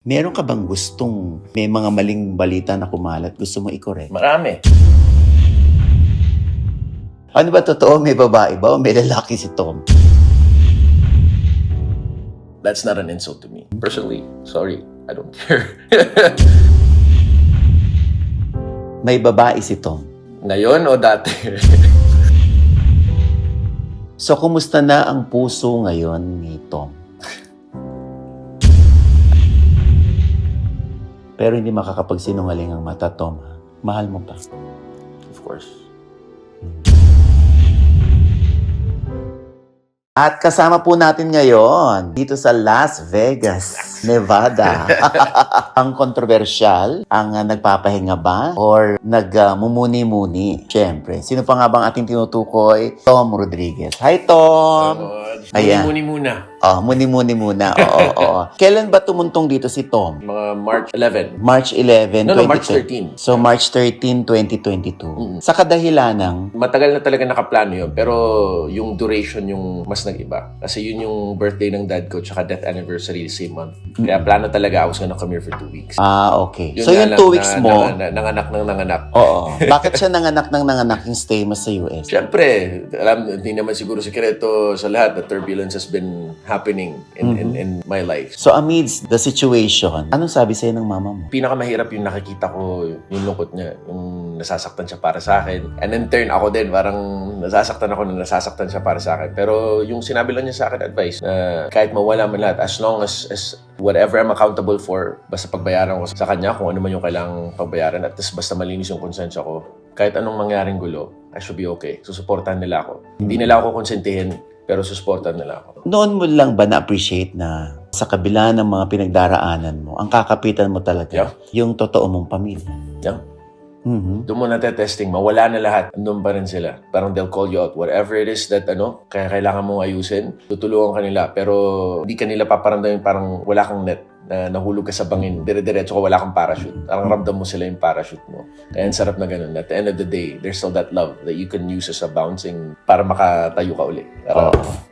Meron ka bang gustong may mga maling balita na kumalat, gusto mo i-correct? Marami. Ano ba totoo? May babae ba o may lalaki si Tom? That's not an insult to me. Personally, sorry, I don't care. May babae si Tom. Ngayon o dati? So, kumusta na ang puso ngayon ni Tom? Pero hindi makakapagsinungaling ang mata, Tom. Ha? Mahal mo pa. Of course. At kasama po natin ngayon dito sa Las Vegas, Nevada. Ang kontrobersyal, ang nagpapahinga ba or nagmumuni-muni? Siyempre, sino pa nga bang ating tinutukoy? Tom Rodriguez. Hi, Tom! Ayan. Muni muna. Oh, muni-muni muna. Oo. Kailan ba tumuntong dito si Tom? Mga March 11. March 11, No, 2020. March 13. So, March 13, 2022. Sa kadahilanang, Matagal na talaga nakaplano yun, pero yung duration yung mas nag-iba. Kasi yun yung birthday ng dad ko tsaka death anniversary the same month. Kaya plano talaga I was gonna come here for 2 weeks. okay. So, nga yung lang 2 weeks na, mo, nanganak ng nanganak. oo. Bakit siya nanganak ng nanganak yung stay mo sa US? Siyempre, alam, hindi naman siguro sikreto sa lahat that turbulence has been happening in my life. So, amidst the situation, anong sabi sa'yo ng mama mo? Pinakamahirap yung nakikita ko, yung lungkot niya, yung nasasaktan siya para sa akin. And in turn, ako din, parang nasasaktan ako na nasasaktan siya para sa akin. Pero yung sinabi lang niya sa akin advice na kahit mawala man lahat, as long as whatever I'm accountable for, basta pagbayaran ko sa kanya kung ano man yung kailangang pagbayaran at basta malinis yung konsensya ko, kahit anong mangyaring gulo, I should be okay. Susuportahan nila ako. Hindi nila ako konsentihin, pero susuportahan nila ako. Noon mo lang ba na-appreciate na sa kabila ng mga pinagdaraanan mo, ang kakapitan mo talaga, yung totoo mong pamilya? Yeah. Doon mo natetesting, mawala na lahat, andun pa rin sila. Parang they'll call you out. Whatever it is that kaya kailangan mong ayusin, tutulungan ka nila. Pero hindi ka nila paparamdamin parang wala kang net na nahulog ka sa bangin, dire-diretso ka, wala kang parachute. Parang ramdam mo sila yung parachute mo. Kaya ang sarap na ganun. At the end of the day, there's still that love that you can use as a bouncing para makatayo ka ulit.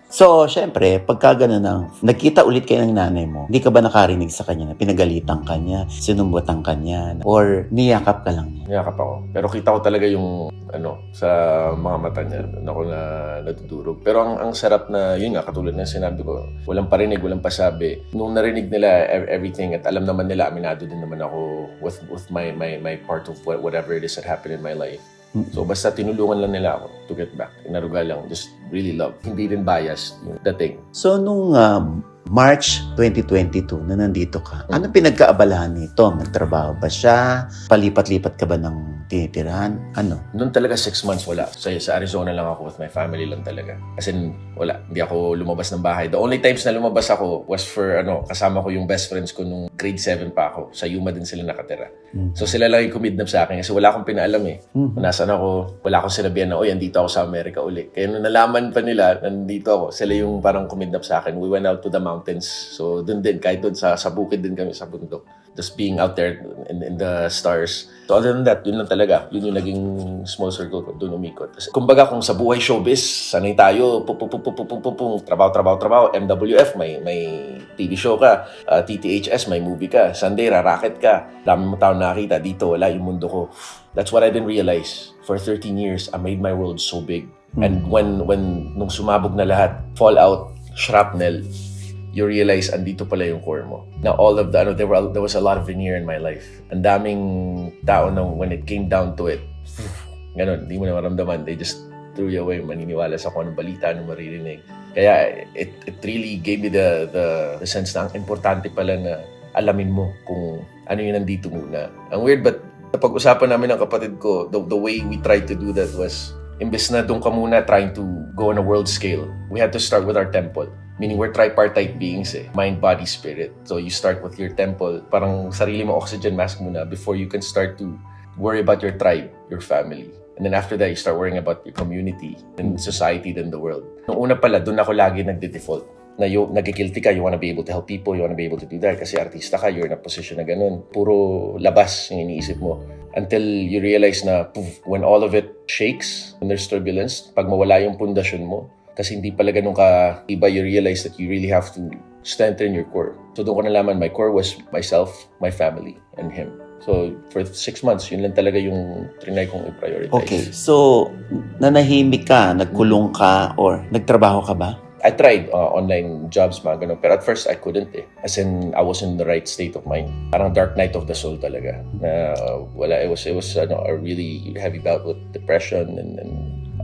So, syempre, pagka gano'n nagkita ulit kayo ng nanay mo, hindi ka ba nakarinig sa kanya na pinagalitan ka niya, sinumbutan ka niya, or niyakap ka lang niya? Niyakap ako. Pero kita ko talaga yung sa mga mata niya, ako na natudurog. Pero ang sarap na, yun nga, katulad ng sinabi ko, walang parinig, walang pasabi. Nung narinig nila everything at alam naman nila, aminado din naman ako with my part of whatever it is that happened in my life. So basta tinulungan lang nila ako to get back. Inaruga lang, just really love. Hindi rin biased yung dating. So, nung March 2022 na nandito ka, ano pinagkaabalahan nito? Nagtrabaho ba siya? Palipat-lipat ka ba ng tinitirahan? Ano? Noon talaga 6 months wala. Sa Arizona lang ako with my family lang talaga. As in, wala. Hindi ako lumabas ng bahay. The only times na lumabas ako was for kasama ko yung best friends ko nung grade 7 pa ako. Sa Yuma din sila nakatira. So sila lang yung kumidnap sa akin kasi wala akong pinaalam eh. Nasaan ako, wala akong sinabihan na, andito ako sa Amerika uli. Kaya nung nalaman pa nila, nandito ako, sila yung parang kumidnap sa akin. We went out to the mountains. So dun din, kahit dun sa bukid din kami sa bundok. Just being out there in the stars. So other than that, yun lang talaga. Yun yung naging small circle ko. Doon umikot. Kasi, kumbaga kung sa buhay showbiz, sanay tayo, trabaho, MWF, may TV show ka, TTHS, may movie ka, Sunday, racket ka, dami mo tao nakita, dito wala yung mundo ko. That's what I didn't realize. For 13 years, I made my world so big. And nung sumabog na lahat, fallout, shrapnel, you realize andito pala yung core mo. Now all of there was a lot of veneer in my life. Ang daming tao na when it came down to it, ganun, hindi mo na maramdaman. They just threw you away, maniniwala sa kung anong balita, anong maririnig. Kaya it really gave me the sense na ang importante pala na alamin mo kung ano yung nandito muna. Ang weird, but napag-usapan namin ng kapatid ko, the way we tried to do that was, imbes na doon ka muna trying to go on a world scale, we had to start with our temple. Meaning we're tripartite beings mind, body, spirit. So you start with your temple, parang sarili mo oxygen mask muna before you can start to worry about your tribe, your family. And then after that, you start worrying about your community, and society, then the world. Nung una pala, doon ako lagi nagde-default. Nagkikilty ka, you wanna be able to help people, you wanna be able to do that. Kasi artista ka, you're in a position na ganun. Puro labas yung iniisip mo. Until you realize na, when all of it shakes, when there's turbulence, pag mawala yung pundasyon mo, kasi hindi pala ganun ka iba, you realize that you really have to strengthen your core. So doon ko nalaman, my core was myself, my family, and him. So for 6 months, yun lang talaga yung trinay kong i-prioritize. Okay, so nanahimik ka, nagkulong ka, or nagtrabaho ka ba? I tried online jobs, mga ganun. Pero at first, I couldn't eh. As in, I was in the right state of mind. Parang dark night of the soul talaga. Na wala, it was a really heavy bout with depression and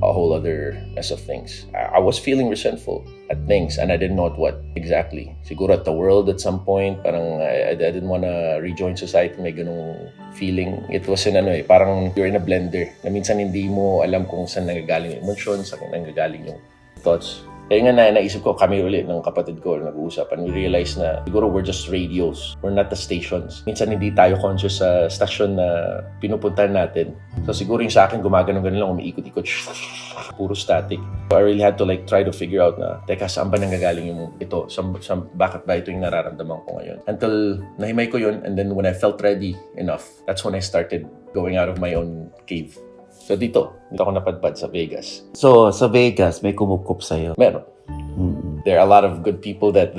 a whole other mess of things. I was feeling resentful at things and I didn't know what exactly. Siguro at the world at some point, parang I didn't wanna rejoin society. May ganung feeling. It was parang you're in a blender. Na minsan hindi mo alam kung saan nanggagaling yung emotions, saan nanggagaling yung thoughts. Kaya nga naisip ko, kami ulit ng kapatid ko nag-uusap and we realized na siguro we're just radios. We're not the stations. Minsan hindi tayo conscious sa station na pinupuntahan natin. So siguro yung sa akin, gumagano-gano lang, umiikot-ikot. Puro static. So I really had to try to figure out na, teka, saan ba nanggagaling yung ito? Bakit ba ito yung nararamdaman ko ngayon? Until nahimay ko yun, and then when I felt ready enough, that's when I started going out of my own cave. So dito ako napadpad sa Vegas. So, sa Vegas, may kumukup sa'yo. Meron. Mm-mm. There are a lot of good people that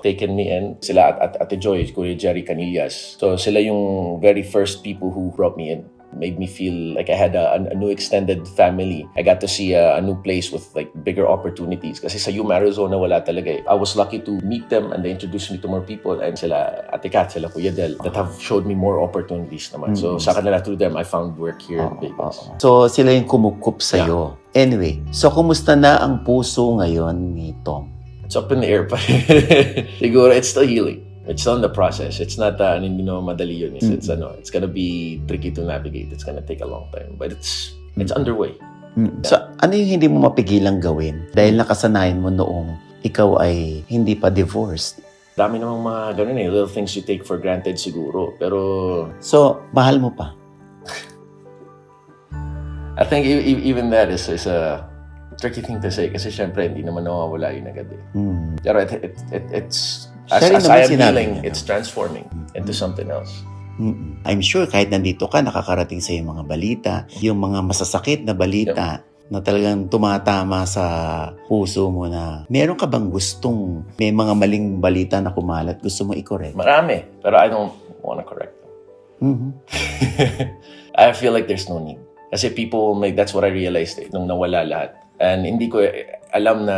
taken me in. Sila at Ate Joy, Kuya Jerry Canillas. So sila yung very first people who brought me in. Made me feel like I had a new extended family. I got to see a new place with bigger opportunities. Kasi sa Yuma, Arizona, wala talaga eh. I was lucky to meet them and they introduced me to more people. And sila Ate Kat, sila Kuya Del, that have showed me more opportunities naman. So sa kanila, through them, I found work here in Vegas. So, sila yung kumukup sa'yo. Anyway, so kumusta na ang puso ngayon ni Tom? It's up in the air pa. Siguro, it's still healing. It's still in the process. It's not hindi naman madali yun. It's gonna be tricky to navigate. It's gonna take a long time. But it's underway. So, ano yung hindi mo mapigilang gawin? Dahil nakasanayan mo noong ikaw ay hindi pa divorced. Dami namang mga ganun eh. Little things you take for granted siguro. Pero So, mahal mo pa? I think even that is a tricky thing to say. Kasi syempre, hindi naman nawawala yun agad eh. Pero it's as I am healing, it's transforming into something else. I'm sure kahit nandito ka, nakakarating sa yung mga balita, yung mga masasakit na balita na talagang tumatama sa puso mo na meron ka bang gustong, may mga maling balita na kumalat, gusto mo i-correct? Marami, pero I don't want to correct them. I feel like there's no need. Kasi people that's what I realized nung nawala lahat. And hindi ko alam na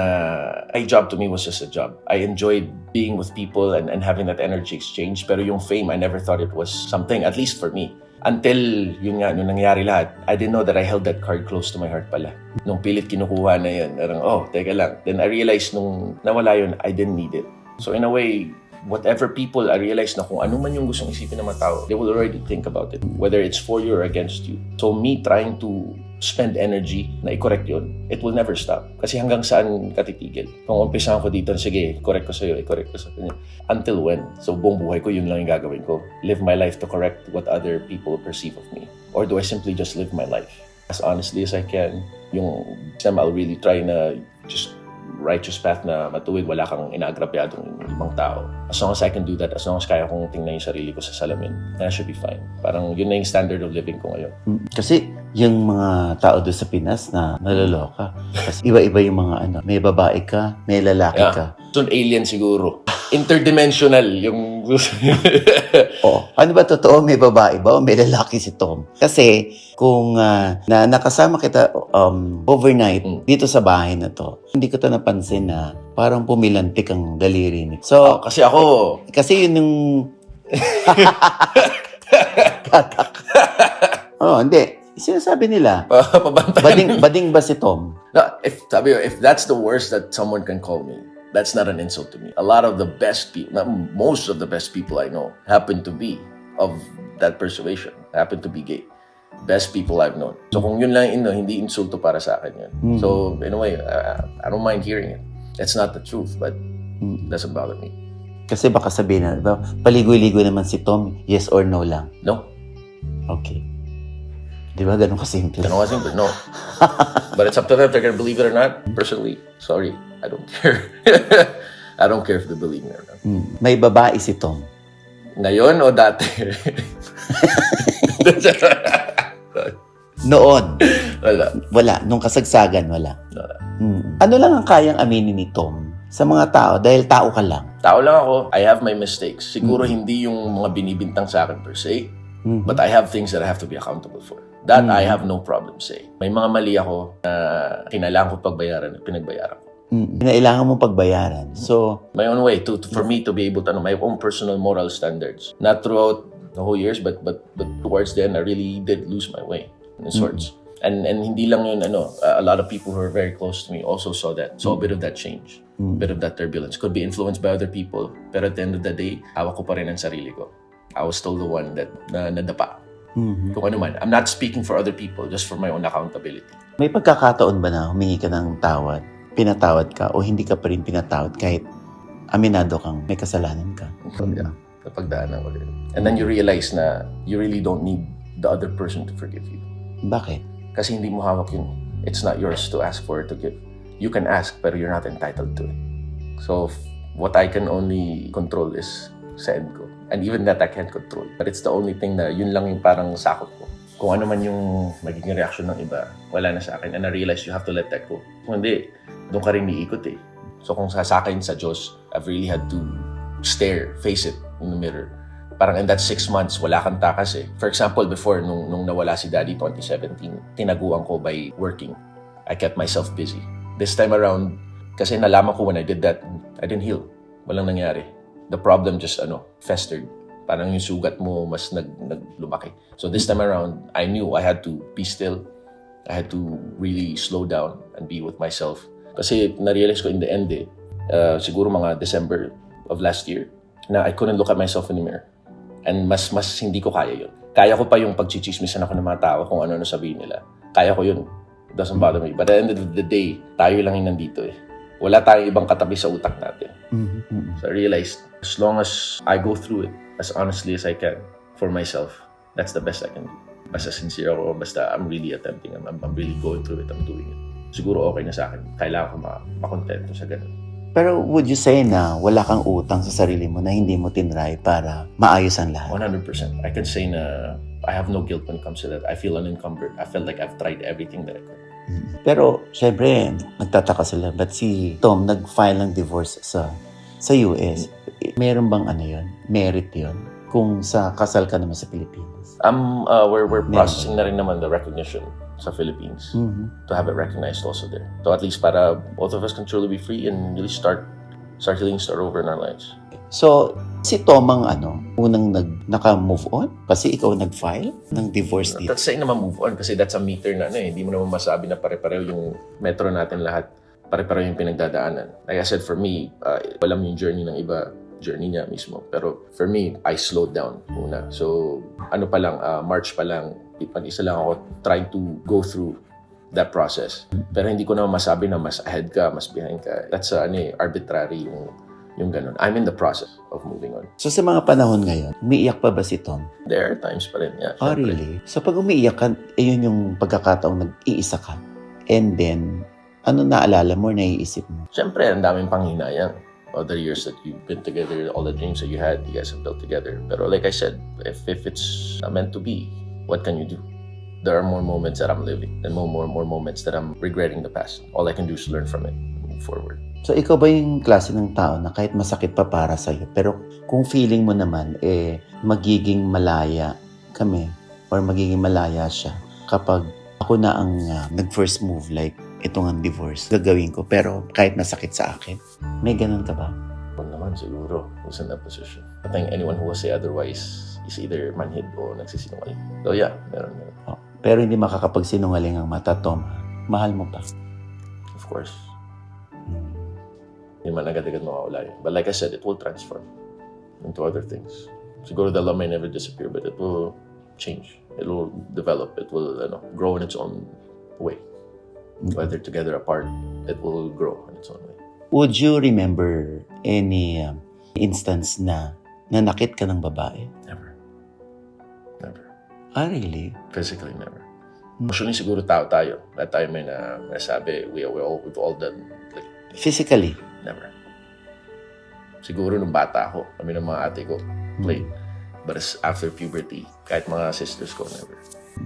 my job to me was just a job. I enjoyed being with people and having that energy exchange. Pero yung fame, I never thought it was something, at least for me. Until, yun nga, nung nangyari lahat, I didn't know that I held that card close to my heart pala. Nung pilit kinukuha na yun, parang, teka lang. Then I realized nung nawala yun, I didn't need it. So in a way, whatever people, I realized na kung ano man yung gustong isipin ng mga tao, they will already think about it, whether it's for you or against you. So me trying to spend energy na i-correct yun, it will never stop. Kasi hanggang saan ka titigil? Kung umpisahan ko dito, sige, i-correct ko sa'yo, i-correct ko sa'yo. Until when? So buong buhay ko, yun lang yung gagawin ko. Live my life to correct what other people perceive of me. Or do I simply just live my life as honestly as I can? Yung I'll really try na just righteous path na matuwid, wala kang inaagrabyadong ibang tao. As long as I can do that, as long as kaya kong tingnan yung sarili ko sa salamin, that should be fine. Parang yun na yung standard of living ko ngayon. Kasi yung mga tao doon sa Pinas na naloloka. Kasi iba-iba yung mga may babae ka, may lalaki ka. So, an alien siguro. Interdimensional yung... Ano ba totoo? May babae ba o may lalaki si Tom? Kasi kung nakasama kita overnight dito sa bahay na to, hindi ko to napansin na parang pumilantik ang daliri ni. So, kasi ako... Kasi yun yung... Hindi. Sinasabi nila. Bading ba si Tom? No, if that's the worst that someone can call me, that's not an insult to me. A lot of the best people, most of the best people I know happen to be of that persuasion, happen to be gay. Best people I've known. So kung yun lang hindi insulto para sa akin yun. So in a way, I don't mind hearing it. It's not the truth, but it doesn't bother me. Kasi baka sabihin na, paligoy-ligoy naman si Tom, yes or no lang. No. Okay. Di ba ganun kasimple? Ganun kasimple, no. But it's up to them if they're gonna believe it or not. Personally, sorry, I don't care. I don't care if they believe me or not. May babae si Tom. Ngayon o dati? Noon. Wala. Wala. Nung kasagsagan, wala. Wala. Ano lang ang kayang aminin ni Tom sa mga tao dahil tao ka lang. Tao lang ako, I have my mistakes. Siguro hindi yung mga binibintang sa akin per se, Mhm. but I have things that I have to be accountable for. That I Mhm. have no problem saying. May mga mali ako na kinailangan ko pagbayaran at pinagbayaran ko. Kinailangan mong pagbayaran. So, My own way for me to be able to my own personal moral standards. Not throughout the whole years, but towards the end, I really did lose my way in sorts. And hindi lang yun, a lot of people who are very close to me also saw that. Saw a bit of that change, a bit of that turbulence. Could be influenced by other people, pero at the end of the day, hawak ko pa rin ang sarili ko. I was still the one that nadapa. Kung ano man. I'm not speaking for other people, just for my own accountability. may pagkakataon ba na humingi ka ng tawad, pinatawad ka, o hindi ka pa rin pinatawad kahit aminado kang may kasalanan ka? Napagdaanan ko rin. And then you realize na you really don't need the other person to forgive you. Bakit? Kasi hindi mo hawak yun. It's not yours to ask for or to give. You can ask, pero you're not entitled to it. So, what I can only control is sa end ko. And even that I can't control. But it's the only thing na yun lang yung parang sakot ko. Kung ano man yung magiging reaction ng iba, wala na sa akin. And I realize you have to let that go. Kung hindi, doon ka rin iikot eh. So kung sa akin, sa Diyos, I've really had to face it in the mirror. Parang in that 6 months, wala kang takas eh. For example, before, nung nawala si Daddy 2017, tinaguan ko by working. I kept myself busy. This time around, kasi nalaman ko when I did that, I didn't heal. Walang nangyari. The problem just, festered. Parang yung sugat mo mas naglumaki. So this time around, I knew I had to be still. I had to really slow down and be with myself. Kasi na-realize ko in the end siguro mga December of last year, na I couldn't look at myself in the mirror. And mas hindi ko kaya yun. Kaya ko pa yung pagchichismisan ako ng mga tao kung ano-ano sabihin nila. Kaya ko yun. It doesn't bother me. But at the end of the day, tayo lang yung nandito eh. Wala tayong ibang katabi sa utak natin. So I realized, as long as I go through it as honestly as I can for myself, that's the best I can do. Basta sincere ako, basta I'm really attempting, I'm really going through it, I'm doing it. Siguro okay na sa akin. Kailangan ko makontento sa ganun. Pero would you say na wala kang utang sa sarili mo na hindi mo tinry para maayos ang lahat? 100%. I can say na I have no guilt when it comes to that. I feel unencumbered. I felt like I've tried everything that I could. Pero, syempre, nagtataka sila. Ba't si Tom nag-file ng divorce sa US? Meron bang merit yun? Kung sa kasal ka naman sa Pilipinas. We're processing na rin naman the recognition sa Philippines to have it recognized also there. So at least para both of us can truly be free and really start over in our lives. So, si Tom ang unang naka-move on? Kasi ikaw nag-file ng divorce dito. That's saying naman move on kasi that's a meter na hindi mo naman masabi na pare-pareho yung metro natin lahat. Pare-pareho yung pinagdadaanan. Like I said, for me, walang yung journey ng iba, journey niya mismo. Pero for me, I slowed down muna. So, March pa lang, isa lang ako trying to go through that process. Pero hindi ko naman masabi na mas ahead ka, mas behind ka. That's arbitrary yung ganun. I'm in the process of moving on. So, sa mga panahon ngayon, umiiyak pa ba si Tom? There are times pa rin, yeah. Oh, syempre. really? So, pag umiiyak ka, yun yung pagkakataong nag-iisa ka. And then, ano naalala mo, naiisip mo? Siyempre, ang daming panghinayang. All the years that you've been together, all the dreams that you had, you guys have built together. Pero like I said, if it's meant to be, what can you do? There are more moments that I'm living and more moments that I'm regretting the past. All I can do is learn from it and move forward. So, ikaw ba yung klase ng tao na kahit masakit pa para sa'yo, pero kung feeling mo naman, magiging malaya kami or magiging malaya siya kapag ako na ang nag-first move, like, itong ang divorce, gagawin ko, pero kahit masakit sa akin, may ganun ka ba? Kung naman, siguro, who's in that position. I think anyone who will say otherwise is either manhid o nagsisinungaling. So yeah, meron. Oh, pero hindi makakapagsinungaling ang mata, Tom. Mahal mo pa. Of course. Hindi man agad-agad mawawala yun. But like I said, it will transform into other things. Siguro the love may never disappear, but it will change. It will develop. It will grow in its own way. Whether together or apart, it will grow in its own way. Would you remember any instance na nanakit ka ng babae? Never. Ah, really? Physically, never. Emotionally, siguro tao tayo. That time may nasabi, we've all done. Like, Physically? never. Siguro nung bata ako, kami ng mga ate ko, played. But after puberty, kahit mga sisters ko, never.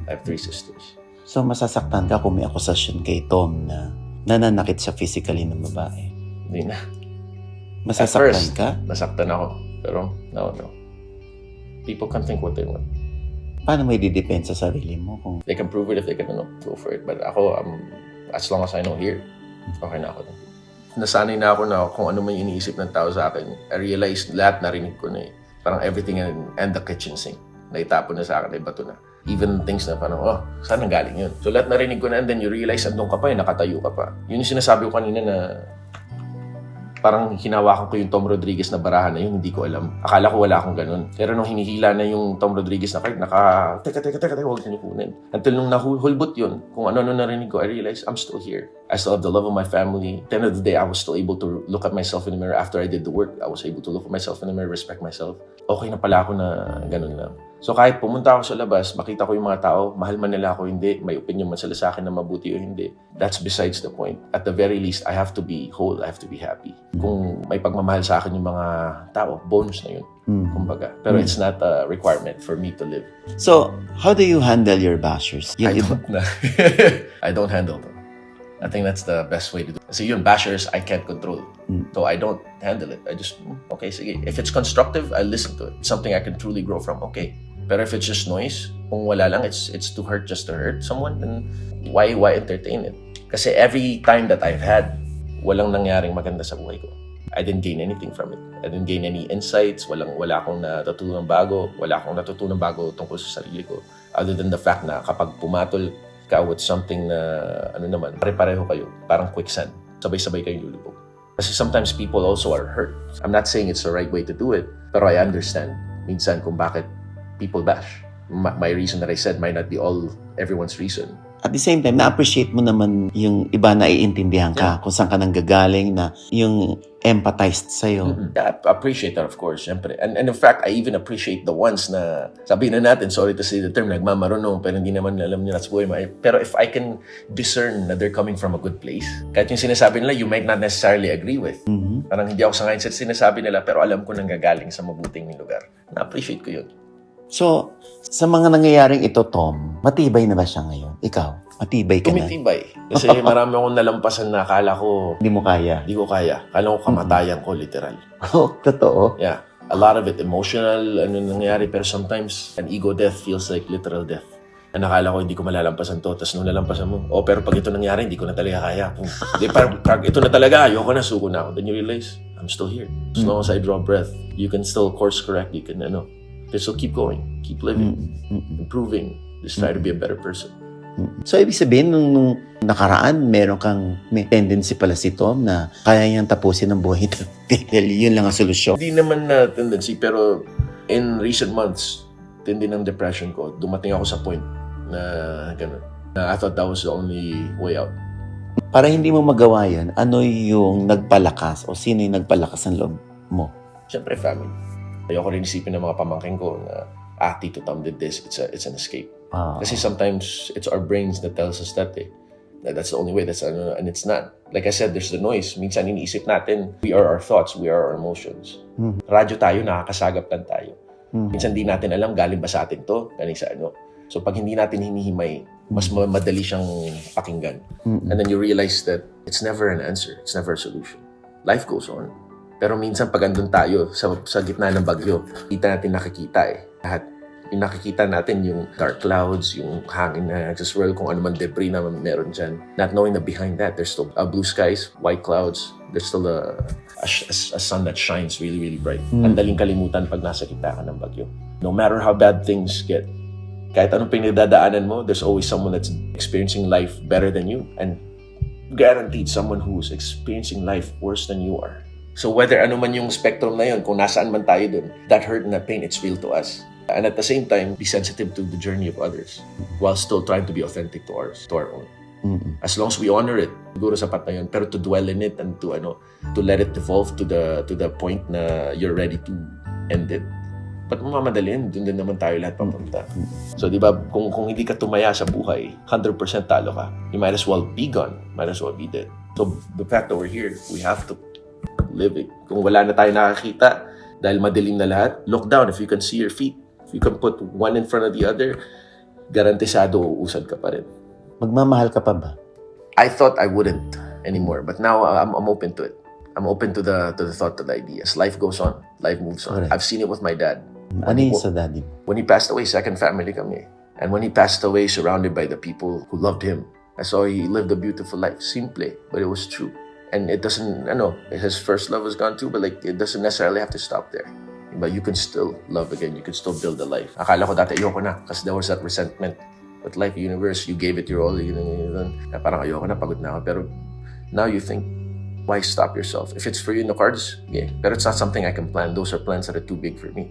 I have 3 sisters. So, masasaktan ka kung may akusasyon kay Tom na nananakit siya physically ng babae? Hindi na. Masasaktan first, ka? nasaktan ako. Pero, no. People can think what they want. Paano may didepensa sa sarili mo kung They can prove it if they can, go for it. But ako, as long as I know here, okay na ako. Nasanay na ako na kung ano man yung iniisip ng tao sa akin. I realized lahat narinig ko na eh. Parang everything and the kitchen sink. Naitapon na sa akin, ay bato na. Even things na parang, saan ang galing yun? So lahat narinig ko na and then you realize andun ka pa, nakatayo ka pa. Yun yung sinasabi ko kanina na parang hinawakan ko yung Tom Rodriguez na barahan na yun, hindi ko alam. Akala ko wala akong ganun. Pero nung hinihila na yung Tom Rodriguez na card, teka, huwag niyo kunin. Until nung nahulbot yun, kung ano narinig ko, I realized I'm still here. I still have the love of my family. At the end of the day, I was still able to look at myself in the mirror after I did the work. I was able to look at myself in the mirror, respect myself. Okay na pala ako na ganun lang. So kahit pumunta ako sa labas, makita ko yung mga tao, mahal man nila ako hindi, may opinion man sila sa akin na mabuti o hindi, that's besides the point. At the very least, I have to be whole, I have to be happy. Kung may pagmamahal sa akin yung mga tao, bonus na yun, kumbaga. Pero it's not a requirement for me to live. So, how do you handle your bashers? Yung iba, I don't handle them. I think that's the best way to do it. Kasi yun, bashers, I can't control. So I don't handle it. I just, okay, sige. If it's constructive, I listen to it. It's something I can truly grow from, okay. Pero if it's just noise, kung wala lang, it's to hurt just to hurt someone, then why entertain it? Kasi every time that I've had, walang nangyaring maganda sa buhay ko. I didn't gain anything from it. I didn't gain any insights. Wala akong natutunan bago. Wala akong natutunan bago tungkol sa sarili ko. Other than the fact na kapag pumatol ka with something na, pare-pareho kayo. Parang quicksand. Sabay-sabay kayong lulubog. Kasi sometimes people also are hurt. I'm not saying it's the right way to do it, pero I understand minsan kung bakit people bash. My reason that I said might not be everyone's reason. at the same time, na-appreciate mo naman yung iba na iintindihan ka kung saan ka nanggagaling, na yung empathized sa'yo. I appreciate that, of course, syempre. And in fact, I even appreciate the ones na, sabihin na natin, sorry to say the term, nagmamarunong, pero hindi naman alam nila sa buhay. Pero if I can discern na they're coming from a good place, kahit yung sinasabi nila, you might not necessarily agree with. Parang hindi ako sangayon sa sinasabi nila, pero alam ko nanggagaling sa mabuting lugar. Na-appreciate ko yun. So, sa mga nangyayaring ito, Tom, matibay na ba siya ngayon? Ikaw, matibay ka na? Tumitibay. Kasi marami akong nalampasan na akala ko, Hindi mo kaya? hindi ko kaya. Akala ko kamatayan ko, literal. Oh, totoo. Yeah. A lot of it emotional, nangyayari. Pero sometimes, an ego death feels like literal death. Na nakala ko hindi ko malalampasan to. Tapos nung nalampasan mo, pero pag ito nangyari, hindi ko na talaga kaya. Hindi, pag ito na talaga, ayoko na, suko na ako. Then you realize, I'm still here. As long as I draw breath, you can still course correct. You can, so keep going, keep living, improving. Just try to be a better person. So, ibig sabihin, nung nakaraan, may tendency pala si Tom na kaya niyang tapusin ang buhay. Yun lang ang solusyon. Hindi naman na tendency, pero in recent months, tindi ng depression ko, dumating ako sa point na gano'n. I thought that was the only way out. Para hindi mo magawa yan, ano yung nagpalakas o sino yung nagpalakas ng loob mo? Siyempre, family. Ayoko rin isipin ng mga pamangkin ko na, Tito Tom did this, it's an escape. Kasi sometimes, it's our brains that tells us that that's the only way, and it's not. Like I said, there's the noise. Minsan iniisip natin, we are our thoughts, we are our emotions. Radyo tayo, nakakasagap lang tayo. Minsan di natin alam, galing ba sa atin to, galing sa ano. So pag hindi natin hinihimay, mas madali siyang pakinggan. And then you realize that it's never an answer, it's never a solution. Life goes on. Pero minsan pag andun tayo sa gitna ng bagyo, kita natin nakikita lahat. Yung nakikita natin yung dark clouds, yung hangin na nagsaswirl, kung ano man debris na meron dyan. Not knowing that behind that, there's still blue skies, white clouds, there's still a sun that shines really, really bright. Ang daling kalimutan pag nasa kita ka ng bagyo. No matter how bad things get, kahit anong pinagdadaanan mo, there's always someone that's experiencing life better than you. And guaranteed, someone who's experiencing life worse than you are. So whether ano man yung spectrum na yun, kung nasaan man tayo dun, that hurt and that pain, it's real to us. And at the same time, be sensitive to the journey of others while still trying to be authentic to our own. As long as we honor it, siguro sapat na yun. Pero to dwell in it and to let it evolve to the point na you're ready to end it. Ba't mamadalin? Doon din naman tayo lahat papunta. So, di ba, kung hindi ka tumaya sa buhay, 100% talo ka. You might as well be gone. Might as well be dead. So, the fact that we're here, we have to live it. Kung wala na tayo nakakita, dahil madilim na lahat, look down if you can see your feet. If you can put one in front of the other, garantisado uusad ka pa rin. Magmamahal ka pa ba? I thought I wouldn't anymore, but now I'm open to it. I'm open to the thought, to the ideas. Life goes on. Life moves on. Correct. I've seen it with my dad. Ano yung sa daddy? When he passed away, second family kami. And when he passed away, surrounded by the people who loved him, I saw he lived a beautiful life. Simple, but it was true. And it doesn't, his first love was gone too, but like, it doesn't necessarily have to stop there. But you can still love again. You can still build a life. Akala ko dati, ayoko na. Kasi there was that resentment. But life, universe, you gave it your all. Na parang ayoko na, pagod na ako. Pero now you think, why stop yourself? If it's for you in the cards, yeah. Pero it's not something I can plan. Those are plans that are too big for me.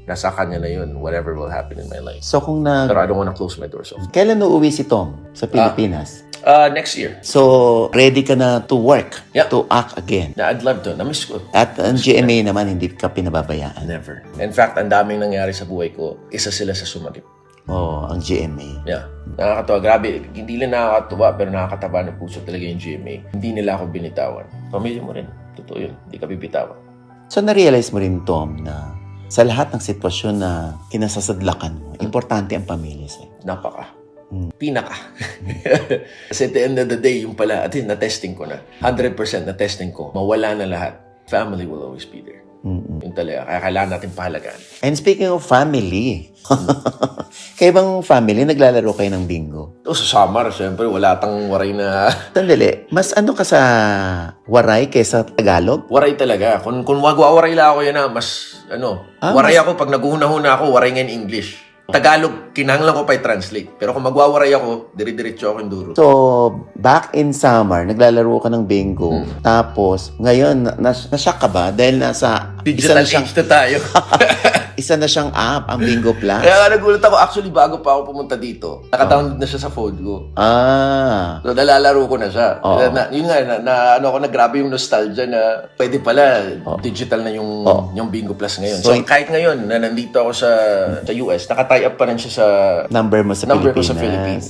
Nasa kanya na yun, whatever will happen in my life. So kung Pero I don't want to close my doors off. kailan uuwi si Tom sa Pilipinas? Next year. So, ready ka na to work, Yeah. to act again. I'd love to. Namiss ko. At ang GMA naman, hindi ka pinababayaan. Never. In fact, ang daming nangyari sa buhay ko, isa sila sa sumagip. Oo, ang GMA. Yeah. Nakakatawa. Grabe. Hindi lang nakakatawa, pero nakakataba ng puso talaga yung GMA. Hindi nila ako binitawan. Pamilya mo rin. Totoo yun. Hindi ka bibitawan. So, na-realize mo rin, Tom, na sa lahat ng sitwasyon na kinasasadlakan mo, importante ang pamilya sa'yo. Napaka. Pinaka. Kasi at the end of the day, yung pala, at yun, na-testing ko na. 100% na-testing ko. Mawala na lahat. Family will always be there. Yung talaga. Kaya kailangan natin pahalagaan. And speaking of family, kayo bang family, naglalaro kayo ng bingo? O sa summer, syempre, wala tang waray na... Sandali, mas ano ka sa waray kaysa Tagalog? Waray talaga. Kung magwawaray lang ako yan na, mas, waray ako, pag naguhuna-huna ako, waray nga in English. Tagalog, kinahanglan ko pa i-translate. Pero kung magwawaray ako, dire-diretso ako yung duro. So, back in summer, naglalaro ka ng bingo. Tapos, ngayon, nashock ka ba? Dahil nasa... Digital age na tayo. Isa na siyang app, ang Bingo Plus. Kaya nagulat ako, actually, bago pa ako pumunta dito, nakadownload na siya sa phone ko. So, nalalaro ko na siya. Yun nga, grabe yung nostalgia na pwede pala, digital na yung Bingo Plus ngayon. So, kahit ngayon, na nandito ako sa US, nakatie up pa rin siya sa number mo sa number Pilipinas. ko sa Philippines.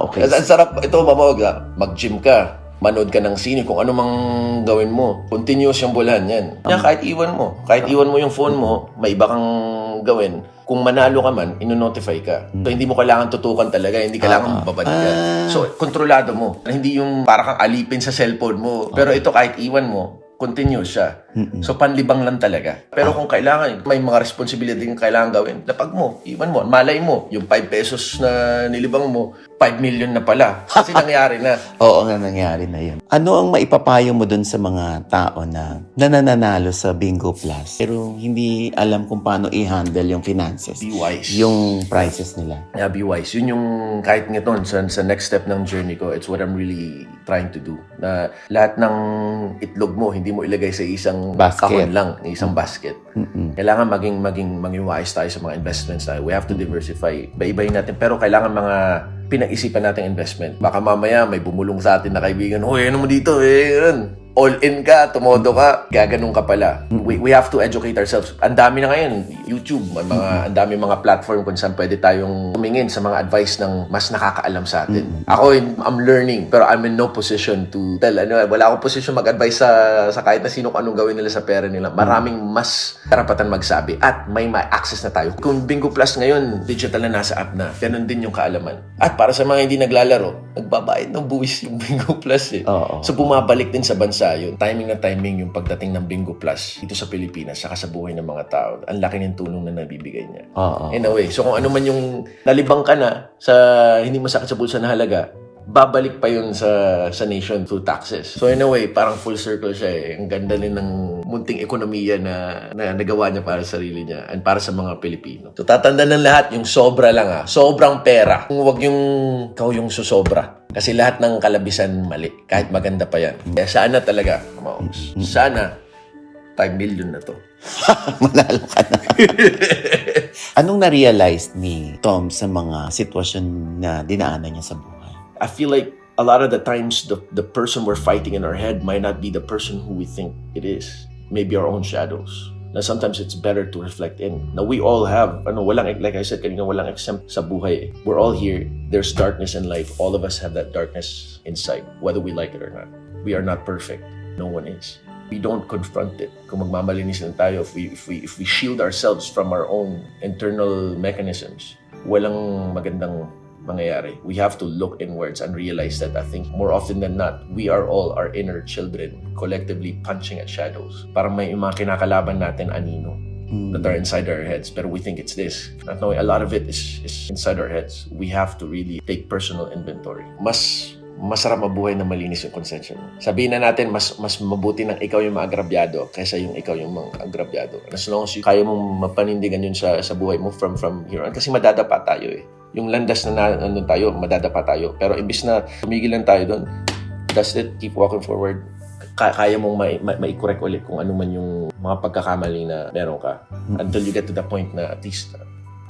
Okay. Ang sarap, ito, mamawag, mag-gym ka. Manood ka ng sine, kung ano mang gawin mo, continuous yung bulahan yan. Kahit iwan mo yung phone mo, may iba kang gawin. Kung manalo ka man, ino-notify ka. So, hindi mo kailangan tutukan talaga, hindi kailangan babad ka. So, kontrolado mo. Hindi yung para kang alipin sa cellphone mo. Pero ito, kahit iwan mo, continuous siya. So, panlibang lang talaga. Pero kung kailangan, may mga responsibility kang kailangan gawin, lapag mo, iwan mo, malay mo, yung 5 pesos na nilibang mo, 5 million na pala. Kasi nangyari na. Oo nga, nangyari na yun. Ano ang maipapayo mo dun sa mga tao na nananalo sa Bingo Plus pero hindi alam kung paano i-handle yung finances? Be wise. Yung prices nila. Yeah, be wise. Yun yung kahit ngayon sa next step ng journey ko, it's what I'm really trying to do. Na lahat ng itlog mo, hindi mo ilagay sa isang Basket. kahon lang, isang basket. Kailangan maging wise tayo sa mga investments tayo. We have to diversify. Iba-ibayin natin. Pero kailangan mga pinag-isipan nating investment. Baka mamaya may bumulong sa atin na kaibigan, "Hoy, ano mo dito? Yun. All in ka, tumodo ka, gaganon ka pala." We have to educate ourselves. Ang dami na ngayon, YouTube, ang dami mga platform kung saan pwede tayong tumingin sa mga advice ng mas nakakaalam sa atin. Ako, I'm learning, pero I'm in no position to tell. Wala akong position mag-advise sa kahit na sino kung anong gawin nila sa pera nila. Maraming mas karapatan magsabi at may access na tayo. Kung Bingo Plus ngayon, digital na nasa app na, ganun din yung kaalaman. At para sa mga hindi naglalaro, nagbabayad ng buwis yung Bingo Plus eh. So bumabalik din sa bansa yun. Timing na timing yung pagdating ng Bingo Plus dito sa Pilipinas saka sa buhay ng mga tao. Ang laki ng tulong na nabibigay niya. In a way. So kung ano man yung nalibang ka na sa hindi masakit sa bulsa na halaga, babalik pa yun sa nation through taxes. So in a way, parang full circle siya eh. Ang ganda din ng munting ekonomiya na nagawa niya para sa sarili niya and para sa mga Pilipino. So tatandaan ng lahat, yung sobra lang sobrang pera. Huwag yung ikaw yung susobra. Kasi lahat ng kalabisan mali. Kahit maganda pa yan. Kaya sana talaga, sana 5 million na to. Manalo ka na. Anong na-realize ni Tom sa mga sitwasyon na dinaanan niya sa buhay? I feel like a lot of the times the person we're fighting in our head might not be the person who we think it is. Maybe our own shadows. Now sometimes it's better to reflect in. Now we all have, like I said kanina, walang exempt sa buhay. We're all here. There's darkness in life. All of us have that darkness inside, whether we like it or not. We are not perfect. No one is. We don't confront it. Kung magmamalinis lang tayo, if we shield ourselves from our own internal mechanisms, walang magandang mangyayari. We have to look inwards and realize that I think more often than not, we are all our inner children collectively punching at shadows. Parang may mga kinakalaban natin anino that are inside our heads, pero we think it's this. Not knowing a lot of it is inside our heads. We have to really take personal inventory. Mas masarap mabuhay na malinis yung konsensya mo. Sabihin na natin, mas mabuti nang ikaw yung maagrabyado kaysa yung ikaw yung maagrabyado. As long as kaya mong mapanindigan yun sa buhay mo from here on. Kasi madadapa tayo eh. Yung landas na nandun tayo, madadapa tayo. Pero imbis na tumigil lang tayo doon, that's it, keep walking forward. Kaya mong mai-correct ulit kung ano man yung mga pagkakamali na meron ka. Until you get to the point na at least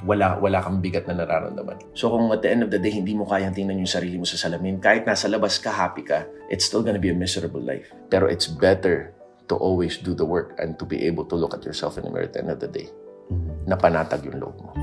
wala kang bigat na nararamdaman. So kung at the end of the day, hindi mo kayang tingnan yung sarili mo sa salamin, kahit nasa labas ka, happy ka, it's still gonna be a miserable life. Pero it's better to always do the work and to be able to look at yourself in the mirror at the end of the day na panatag yung loob mo.